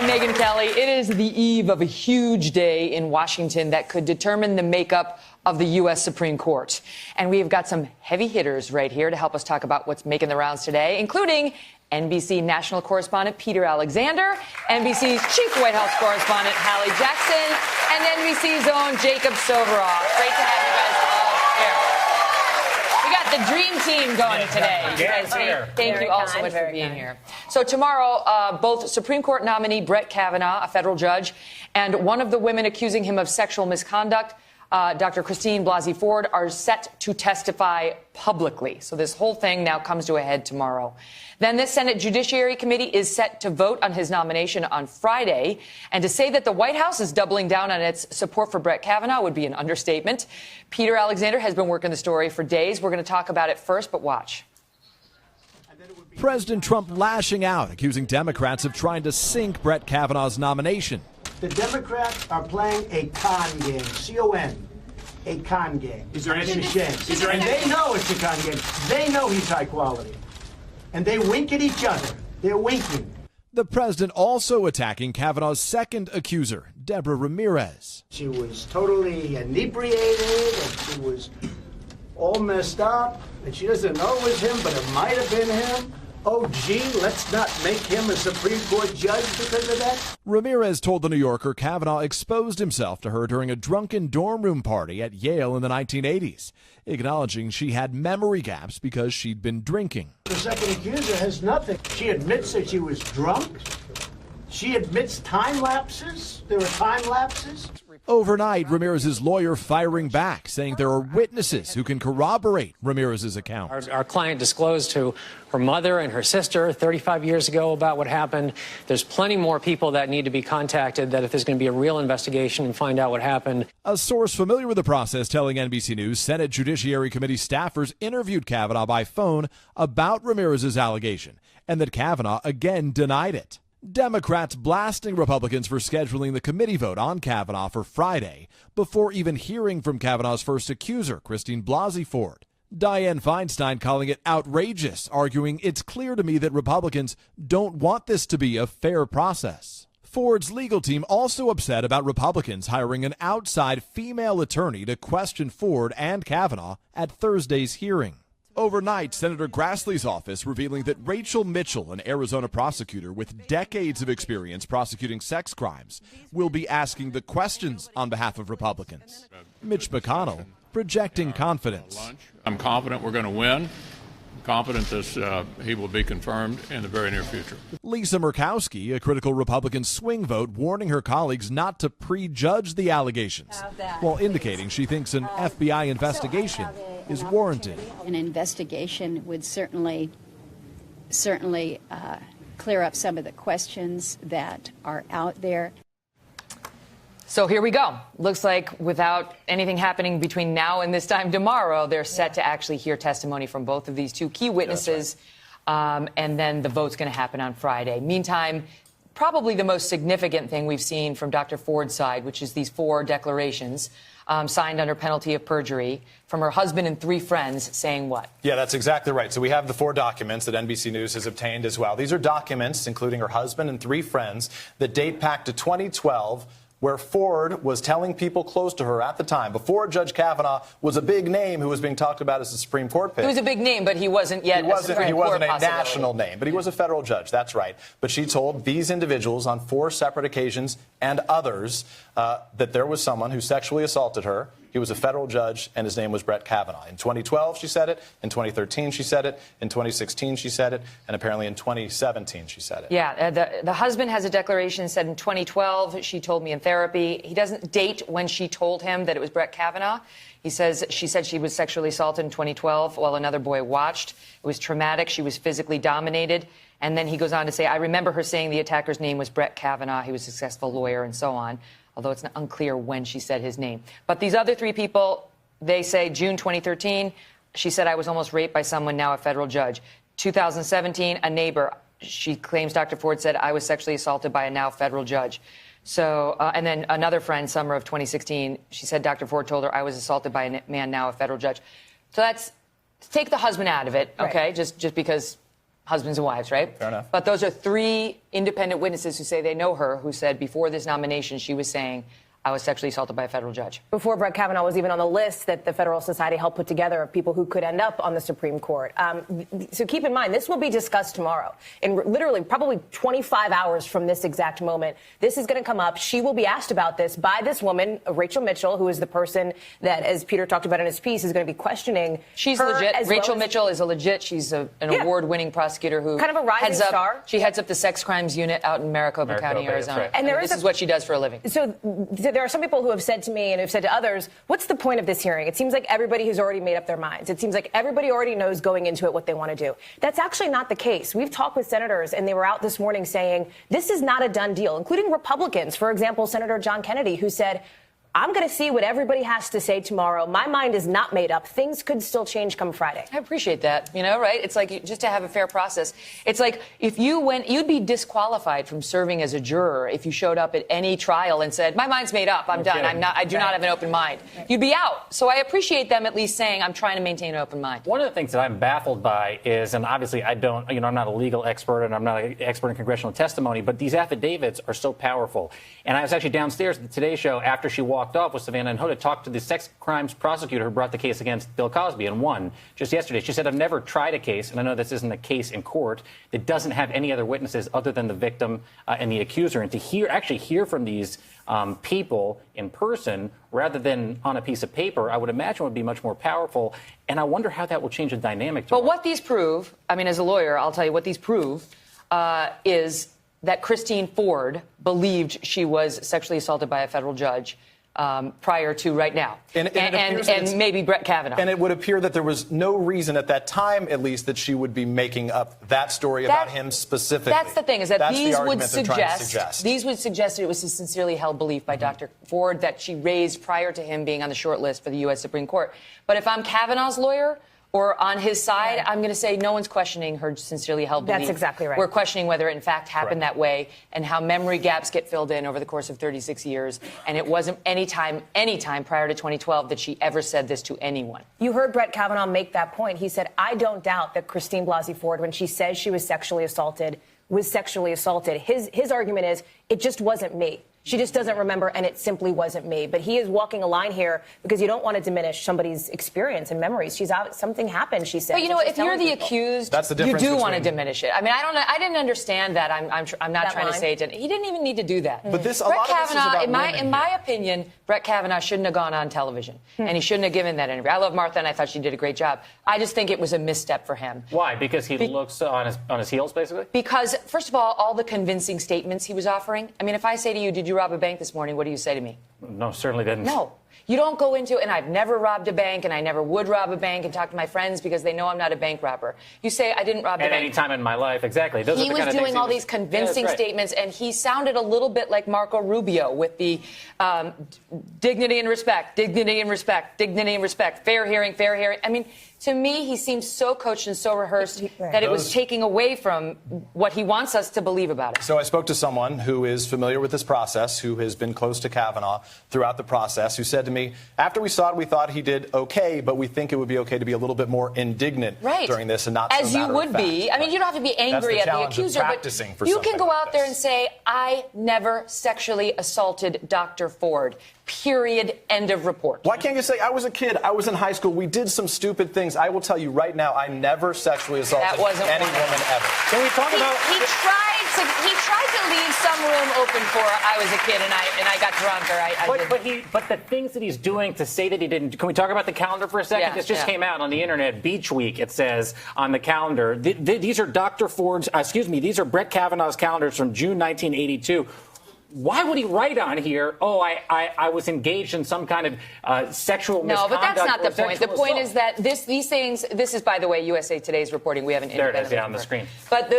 I'm Megyn Kelly. It is the eve of a huge day in Washington that could determine the makeup of the U.S. Supreme Court. And we've got some heavy hitters right here to help us talk about what's making the rounds today, including NBC national correspondent Peter Alexander, NBC's chief White House correspondent Hallie Jackson, and NBC's own Jacob Soboroff. Great to have you guys all here. We got the dream team going today. Thank you all so much for being here. So tomorrow, both Supreme Court nominee Brett Kavanaugh, a federal judge, and one of the women accusing him of sexual misconduct, Dr. Christine Blasey Ford, are set to testify publicly. So this whole thing now comes to a head tomorrow. Then the Senate Judiciary Committee is set to vote on his nomination on Friday. And to say that the White House is doubling down on its support for Brett Kavanaugh would be an understatement. Peter Alexander has been working the story for days. We're going to talk about it first, but watch. President Trump lashing out, accusing Democrats of trying to sink Brett Kavanaugh's nomination. The Democrats are playing a con game, C-O-N, a con game. Is there it's any? a shame. And they know it's a con game. They know he's high quality. And they wink at each other. They're winking. The president also attacking Kavanaugh's second accuser, Deborah Ramirez. She was totally inebriated, and she was all messed up, and she doesn't know it was him, but it might have been him. Oh, gee, let's not make him a Supreme Court judge because of that. Ramirez told The New Yorker Kavanaugh exposed himself to her during a drunken dorm room party at Yale in the 1980s, acknowledging she had memory gaps because she'd been drinking. The second accuser has nothing. She admits that she was drunk. She admits time lapses. There were time lapses. Overnight, Ramirez's lawyer firing back, saying there are witnesses who can corroborate Ramirez's account. Our client disclosed to her mother and her sister 35 years ago about what happened. There's plenty more people that need to be contacted, that if there's going to be a real investigation and find out what happened. A source familiar with the process telling NBC News Senate Judiciary Committee staffers interviewed Kavanaugh by phone about Ramirez's allegation, and that Kavanaugh again denied it. Democrats blasting Republicans for scheduling the committee vote on Kavanaugh for Friday before even hearing from Kavanaugh's first accuser, Christine Blasey Ford. Dianne Feinstein calling it outrageous, arguing it's clear to me that Republicans don't want this to be a fair process. Ford's legal team also upset about Republicans hiring an outside female attorney to question Ford and Kavanaugh at Thursday's hearing. Overnight, Senator Grassley's office revealing that Rachel Mitchell, an Arizona prosecutor with decades of experience prosecuting sex crimes, will be asking the questions on behalf of Republicans. Mitch McConnell projecting confidence. I'm confident we're going to win. I'm confident that he will be confirmed in the very near future. Lisa Murkowski, a critical Republican swing vote, warning her colleagues not to prejudge the allegations, while indicating she thinks an FBI investigation is warranted. An investigation would certainly clear up some of the questions that are out there. So here we go. Looks like without anything happening between now and this time tomorrow, they're set to actually hear testimony from both of these two key witnesses. Right. And then the vote's going to happen on Friday. Meantime, probably the most significant thing we've seen from Dr. Ford's side, which is these 4 declarations signed under penalty of perjury from her husband and 3 friends saying what? Yeah, that's exactly right. So we have the 4 documents that NBC News has obtained as well. These are documents, including her husband and 3 friends, that date back to 2012, where Ford was telling people close to her at the time, before Judge Kavanaugh was a big name who was being talked about as a Supreme Court pick. He was a big name, but he wasn't yet a Supreme Court possibility. National name, but he was a federal judge, that's right. But she told these individuals on 4 separate occasions and others that there was someone who sexually assaulted her. He was a federal judge, and his name was Brett Kavanaugh. In 2012, she said it. In 2013, she said it. In 2016, she said it. And apparently in 2017, she said it. Yeah, the husband has a declaration said in 2012, she told me in therapy. He doesn't date when she told him that it was Brett Kavanaugh. He says she said she was sexually assaulted in 2012 while another boy watched. It was traumatic. She was physically dominated. And then he goes on to say, I remember her saying the attacker's name was Brett Kavanaugh. He was a successful lawyer and so on, although it's unclear when she said his name. But these other 3 people, they say June 2013, she said I was almost raped by someone, now a federal judge. 2017, a neighbor, she claims Dr. Ford said I was sexually assaulted by a now federal judge. So, and then another friend, summer of 2016, she said Dr. Ford told her I was assaulted by a man, now a federal judge. So that's, take the husband out of it, okay? Right. Just because husbands and wives, right? Fair enough. But those are 3 independent witnesses who say they know her, who said before this nomination she was saying, I was sexually assaulted by a federal judge. Before Brett Kavanaugh was even on the list that the Federal Society helped put together of people who could end up on the Supreme Court. So keep in mind, this will be discussed tomorrow. In literally probably 25 hours from this exact moment, this is going to come up. She will be asked about this by this woman, Rachel Mitchell, who is the person that, as Peter talked about in his piece, is going to be questioning She's her legit. Rachel Mitchell is a legit. She's an award-winning prosecutor who kind of a rising star. She heads up the sex crimes unit out in Maricopa County, Arizona. Right. And this is what she does for a living. So there are some people who have said to me and have said to others, what's the point of this hearing? It seems like everybody has already made up their minds. It seems like everybody already knows going into it what they want to do. That's actually not the case. We've talked with senators, and they were out this morning saying this is not a done deal, including Republicans. For example, Senator John Kennedy, who said, I'm going to see what everybody has to say tomorrow. My mind is not made up. Things could still change come Friday. I appreciate that, right? It's like just to have a fair process. It's like if you went, you'd be disqualified from serving as a juror if you showed up at any trial and said, my mind's made up, I'm done. I do not have an open mind. You'd be out. So I appreciate them at least saying, I'm trying to maintain an open mind. One of the things that I'm baffled by is, and obviously I don't, I'm not a legal expert and I'm not an expert in congressional testimony, but these affidavits are so powerful. And I was actually downstairs at the Today Show after she walked off with Savannah and Hoda, talked to the sex crimes prosecutor who brought the case against Bill Cosby and won just yesterday. She said, I've never tried a case, and I know this isn't a case in court, that doesn't have any other witnesses other than the victim and the accuser. And to actually hear from these people in person rather than on a piece of paper, I would imagine would be much more powerful. And I wonder how that will change the dynamic. But what these prove, as a lawyer, I'll tell you what these prove is that Christine Ford believed she was sexually assaulted by a federal judge prior to right now. And maybe Brett Kavanaugh. And it would appear that there was no reason at that time, at least, that she would be making up that story about him specifically. That's the thing, is that these would suggest that it was a sincerely held belief by Dr. Ford that she raised prior to him being on the short list for the U.S. Supreme Court. But if I'm Kavanaugh's lawyer, or on his side, I'm going to say no one's questioning her sincerely held belief. That's exactly right. We're questioning whether it in fact happened that way and how memory gaps get filled in over the course of 36 years. And it wasn't any time prior to 2012 that she ever said this to anyone. You heard Brett Kavanaugh make that point. He said, I don't doubt that Christine Blasey Ford, when she says she was sexually assaulted, was sexually assaulted. His argument is, it just wasn't me. She just doesn't remember, and it simply wasn't me. But he is walking a line here because you don't want to diminish somebody's experience and memories. She's out. Something happened, she said. But, if you're the accused, that's the you do want to diminish it. I didn't understand that. I'm not trying to say it. He didn't even need to do that. But this, Brett Kavanaugh, in my opinion, Brett Kavanaugh shouldn't have gone on television, and he shouldn't have given that interview. I love Martha, and I thought she did a great job. I just think it was a misstep for him. Why? Because he looks on his heels, basically? Because, first of all the convincing statements he was offering. If I say to you, did you rob a bank this morning? What do you say to me? No, certainly didn't. No. You don't go into, and I've never robbed a bank, and I never would rob a bank, and talk to my friends because they know I'm not a bank robber. You say, I didn't rob the bank. At any time in my life, exactly. Those he was doing all these convincing statements, and he sounded a little bit like Marco Rubio with the dignity and respect, dignity and respect, dignity and respect, fair hearing, fair hearing. To me, he seemed so coached and so rehearsed that it was taking away from what he wants us to believe about it. So I spoke to someone who is familiar with this process, who has been close to Kavanaugh throughout the process, who said to me, after we saw it, we thought he did okay, but we think it would be okay to be a little bit more indignant during this and not as so you would be. You don't have to be angry at the accuser, but you can go out there and say, I never sexually assaulted Dr. Ford. Period. End of report. Why can't you say, I was a kid, I was in high school, we did some stupid things. I will tell you right now, I never sexually assaulted any woman ever. Can we talk about... He tried to leave some room open for I was a kid and I got drunk But the things that he's doing to say that he didn't... Can we talk about the calendar for a second? Yeah, this just came out on the internet. Beach Week, it says on the calendar. These are Dr. Ford's... these are Brett Kavanaugh's calendars from June 1982. Why would he write on here, I was engaged in some kind of sexual misconduct? No, but that's not the point. The point is that these things, this is, by the way, USA Today's reporting. We have an independent. There it is, on the screen. But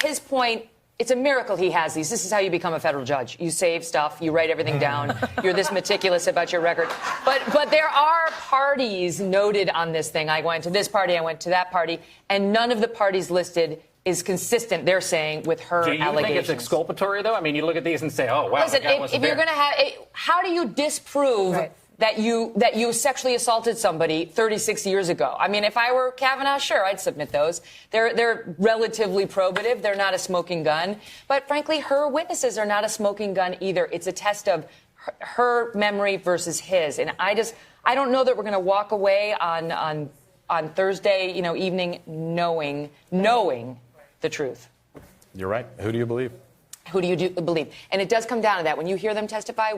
his point, it's a miracle he has these. This is how you become a federal judge. You save stuff, you write everything down, you're this meticulous about your record. But there are parties noted on this thing. I went to this party, I went to that party, and none of the parties listed is consistent, they're saying, with her allegations. Do you think it's exculpatory, though? You look at these and say, oh, wow. Listen, if you're going to have... how do you disprove that you sexually assaulted somebody 36 years ago. I mean, if I were Kavanaugh, sure, I'd submit those. They're relatively probative. They're not a smoking gun. But frankly, her witnesses are not a smoking gun either. It's a test of her memory versus his. And I don't know that we're going to walk away on Thursday, evening knowing the truth. You're right. Who do you believe? Who do you believe? And it does come down to that. When you hear them testify,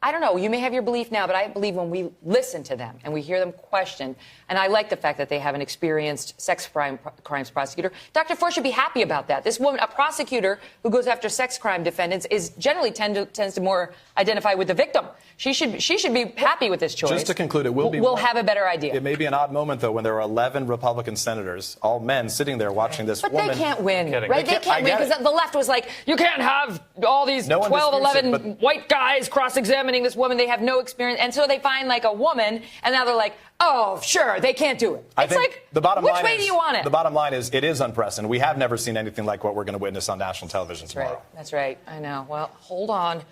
I don't know, you may have your belief now, but I believe when we listen to them and we hear them questioned, and I like the fact that they have an experienced sex crimes prosecutor. Dr. Ford should be happy about that. This woman, a prosecutor who goes after sex crime defendants, is generally tends to more identify with the victim. She should be happy with this choice. Just to conclude, it will be. We'll have a better idea. It may be an odd moment, though, when there are 11 Republican senators, all men, sitting there watching this woman. But they can't win, right? They can't win because the left was like, you can't have all these 12, 11 white guys cross-examining this woman. They have no experience. And so they find like a woman, and now they're like, oh, sure, they can't do it. It's like, which way do you want it? The bottom line is it is unprecedented. We have never seen anything like what we're going to witness on national television tomorrow. That's right. I know. Well, hold on.